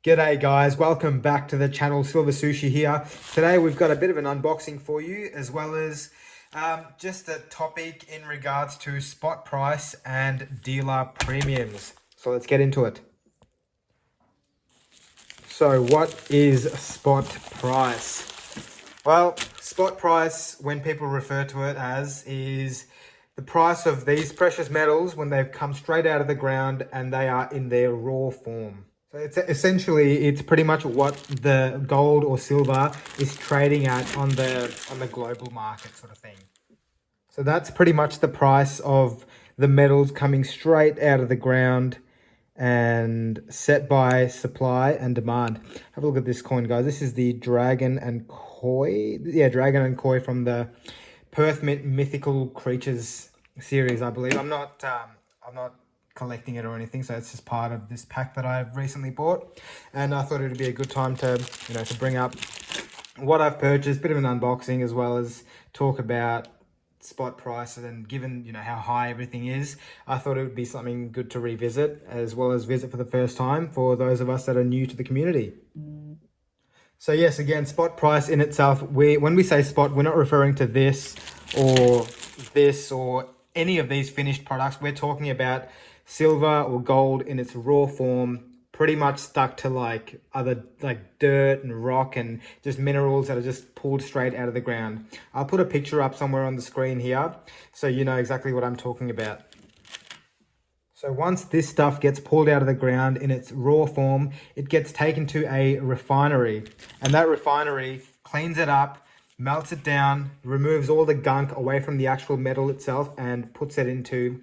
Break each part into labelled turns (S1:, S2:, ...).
S1: G'day guys, welcome back to the channel. Silver Sushi here. Today we've got a bit of an unboxing for you, as well as just a topic in regards to spot price and dealer premiums. So let's get into it. So what is spot price? Well, spot price, when people refer to it as, is the price of these precious metals when they've come straight out of the ground and they are in their raw form. So it's pretty much what the gold or silver is trading at on the global market, sort of thing. So that's pretty much the price of the metals coming straight out of the ground and set by supply and demand. Have a look at this coin, guys. This is the Dragon and Koi. Yeah, Dragon and Koi from the Perth Mint Mythical Creatures series, I believe. I'm not collecting it or anything, so it's just part of this pack that I've recently bought, and I thought it would be a good time to to bring up what I've purchased, bit of an unboxing, as well as talk about spot prices. And given how high everything is, I thought it would be something good to revisit, as well as visit for the first time for those of us that are new to the community. So yes, again, spot price in itself, when we say spot, we're not referring to this or any of these finished products. We're talking about silver or gold in its raw form, pretty much stuck to like dirt and rock and just minerals that are just pulled straight out of the ground. I'll put a picture up somewhere on the screen here so you know exactly what I'm talking about. So once this stuff gets pulled out of the ground in its raw form, it gets taken to a refinery, and that refinery cleans it up, melts it down, removes all the gunk away from the actual metal itself, and puts it into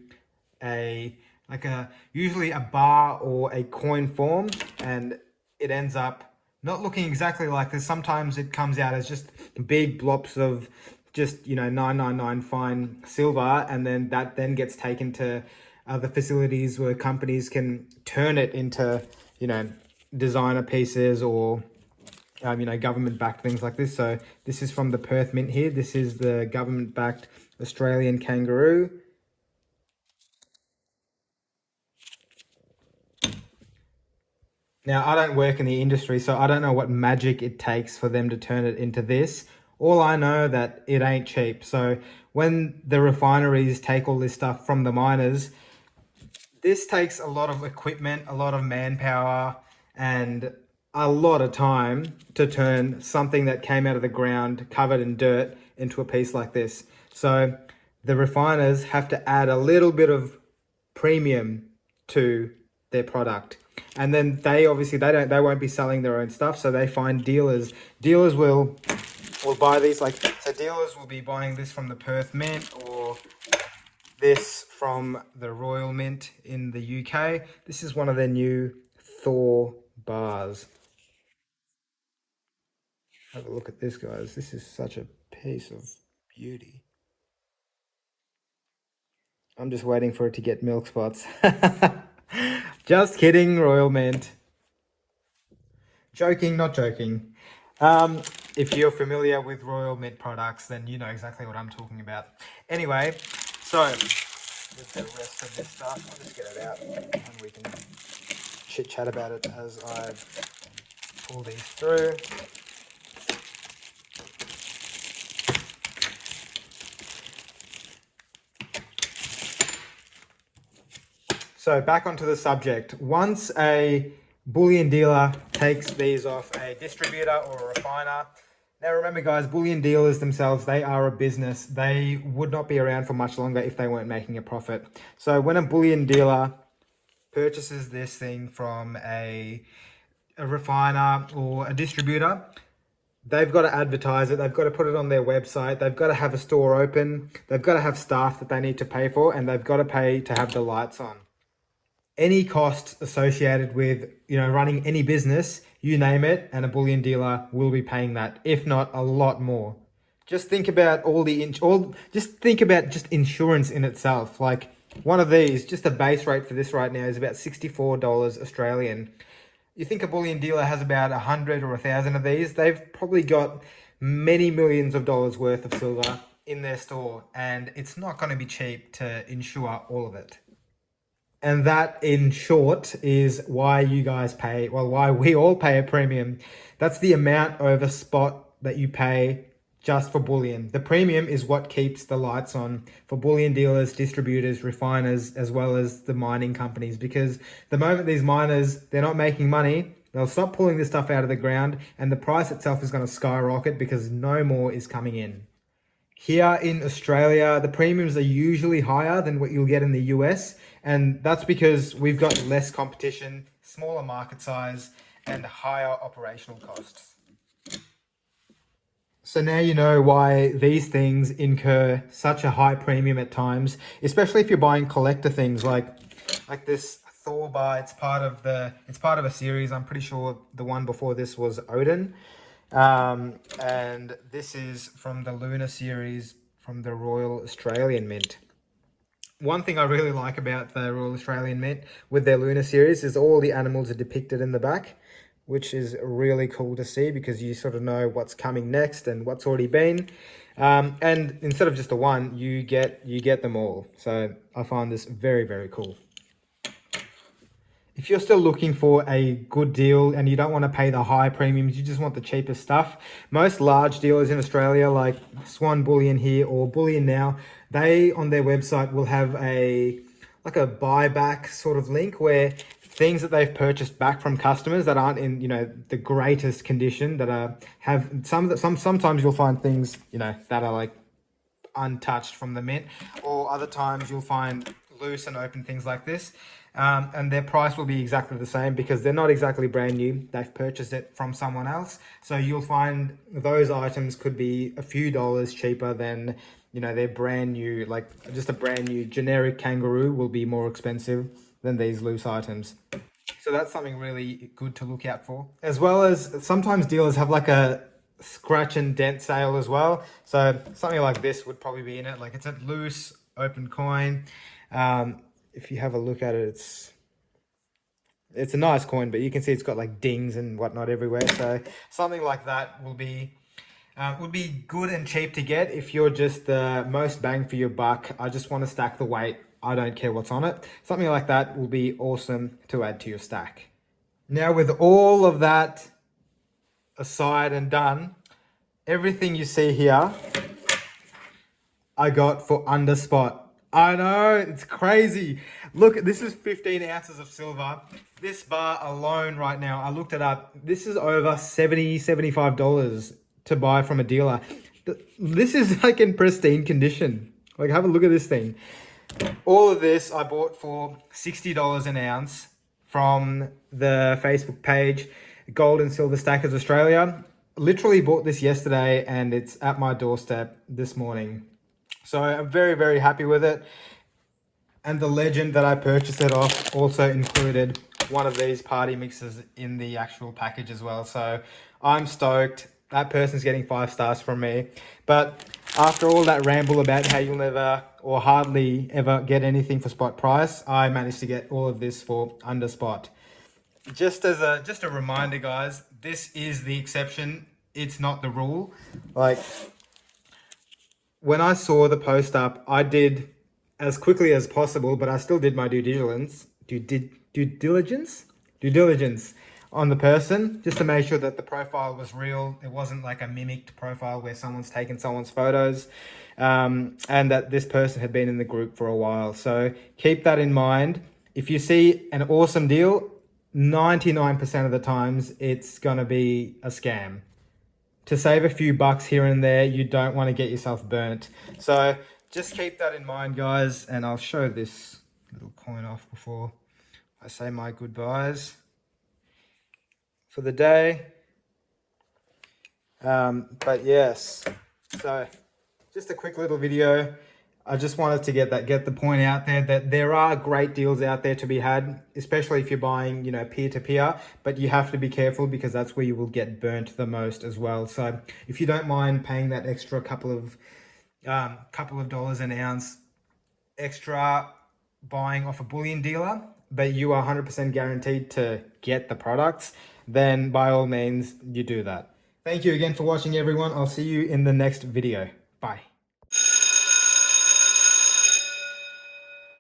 S1: usually a bar or a coin form, and it ends up not looking exactly like this. Sometimes it comes out as just big blobs of just 999 fine silver, and then that gets taken to other facilities where companies can turn it into designer pieces or government-backed things like this. So this is from the Perth Mint here. This is the government-backed Australian kangaroo. Now, I don't work in the industry, so I don't know what magic it takes for them to turn it into this. All I know that it ain't cheap. So when the refineries take all this stuff from the miners, this takes a lot of equipment, a lot of manpower, and a lot of time to turn something that came out of the ground covered in dirt into a piece like this. So the refiners have to add a little bit of premium to their product. And then they won't be selling their own stuff, so they find dealers. Dealers will buy these, so dealers will be buying this from the Perth Mint or this from the Royal Mint in the UK. This is one of their new Thor bars. Have a look at this, guys. This is such a piece of beauty. I'm just waiting for it to get milk spots. Just kidding, Royal Mint. Joking, not joking. If you're familiar with Royal Mint products, then you know exactly what I'm talking about. Anyway, so with the rest of this stuff, I'll just get it out and we can chit chat about it as I pull these through. So back onto the subject. Once a bullion dealer takes these off a distributor or a refiner. Now remember, guys, bullion dealers themselves, they are a business. They would not be around for much longer if they weren't making a profit. So when a bullion dealer purchases this thing from a refiner or a distributor, they've got to advertise it. They've got to put it on their website. They've got to have a store open. They've got to have staff that they need to pay for, and they've got to pay to have the lights on. Any costs associated with running any business, you name it, and a bullion dealer will be paying that, if not a lot more. Just think about just insurance in itself. Like one of these, just the base rate for this right now is about $64 Australian. You think a bullion dealer has about 100 or 1,000 of these? They've probably got many millions of dollars worth of silver in their store, and it's not going to be cheap to insure all of it. And that, in short, is why you guys pay, well, why we all pay a premium. That's the amount over spot that you pay just for bullion. The premium is what keeps the lights on for bullion dealers, distributors, refiners, as well as the mining companies. Because the moment these miners, they're not making money, they'll stop pulling this stuff out of the ground, and the price itself is going to skyrocket because no more is coming in. Here in Australia, the premiums are usually higher than what you'll get in the US, and that's because we've got less competition, smaller market size, and higher operational costs. So now you know why these things incur such a high premium at times, especially if you're buying collector things like this Thor bar. It's part of a series. I'm pretty sure the one before this was Odin. And this is from the Lunar series from the Royal Australian Mint. One thing I really like about the Royal Australian Mint with their Lunar series is all the animals are depicted in the back, which is really cool to see because you sort of know what's coming next and what's already been. And instead of just the one, you get them all. So I find this very, very cool. If you're still looking for a good deal and you don't want to pay the high premiums, you just want the cheapest stuff, most large dealers in Australia like Swan Bullion here or Bullion Now, they on their website will have a buyback sort of link where things that they've purchased back from customers that aren't in, the greatest condition, that sometimes you'll find things, that are like untouched from the mint, or other times you'll find loose and open things like this. And their price will be exactly the same because they're not exactly brand new. They've purchased it from someone else. So you'll find those items could be a few dollars cheaper than, they're brand new. Like just a brand new generic kangaroo will be more expensive than these loose items. So that's something really good to look out for. As well as sometimes dealers have like a scratch and dent sale as well. So something like this would probably be in it. Like it's a loose open coin. If you have a look at it, it's a nice coin, but you can see it's got like dings and whatnot everywhere. So something like that would be good and cheap to get if you're just the most bang for your buck. I just want to stack the weight. I don't care what's on it. Something like that will be awesome to add to your stack. Now, with all of that aside and done, everything you see here, I got for under spot. I know, it's crazy. Look, this is 15 ounces of silver. This bar alone right now, I looked it up. This is over $70, $75 to buy from a dealer. This is like in pristine condition. Like, have a look at this thing. All of this I bought for $60 an ounce from the Facebook page, Gold and Silver Stackers Australia. Literally bought this yesterday and it's at my doorstep this morning. So I'm very, very happy with it. And the legend that I purchased it off also included one of these party mixers in the actual package as well. So I'm stoked. That person's getting 5 stars from me. But after all that ramble about how you'll never or hardly ever get anything for spot price, I managed to get all of this for under spot. Just a reminder, guys, this is the exception. It's not the rule. Like, when I saw the post up, I did as quickly as possible, but I still did my due diligence on the person, just to make sure that the profile was real. It wasn't like a mimicked profile where someone's taken someone's photos, and that this person had been in the group for a while. So keep that in mind. If you see an awesome deal, 99% of the times it's going to be a scam. To save a few bucks here and there, you don't want to get yourself burnt. So just keep that in mind, guys. And I'll show this little coin off before I say my goodbyes for the day. But yes, so just a quick little video. I just wanted to get the point out there that there are great deals out there to be had, especially if you're buying, peer-to-peer, but you have to be careful because that's where you will get burnt the most as well. So if you don't mind paying that extra couple of dollars an ounce extra buying off a bullion dealer, but you are 100% guaranteed to get the products, then by all means, you do that. Thank you again for watching, everyone. I'll see you in the next video. Bye.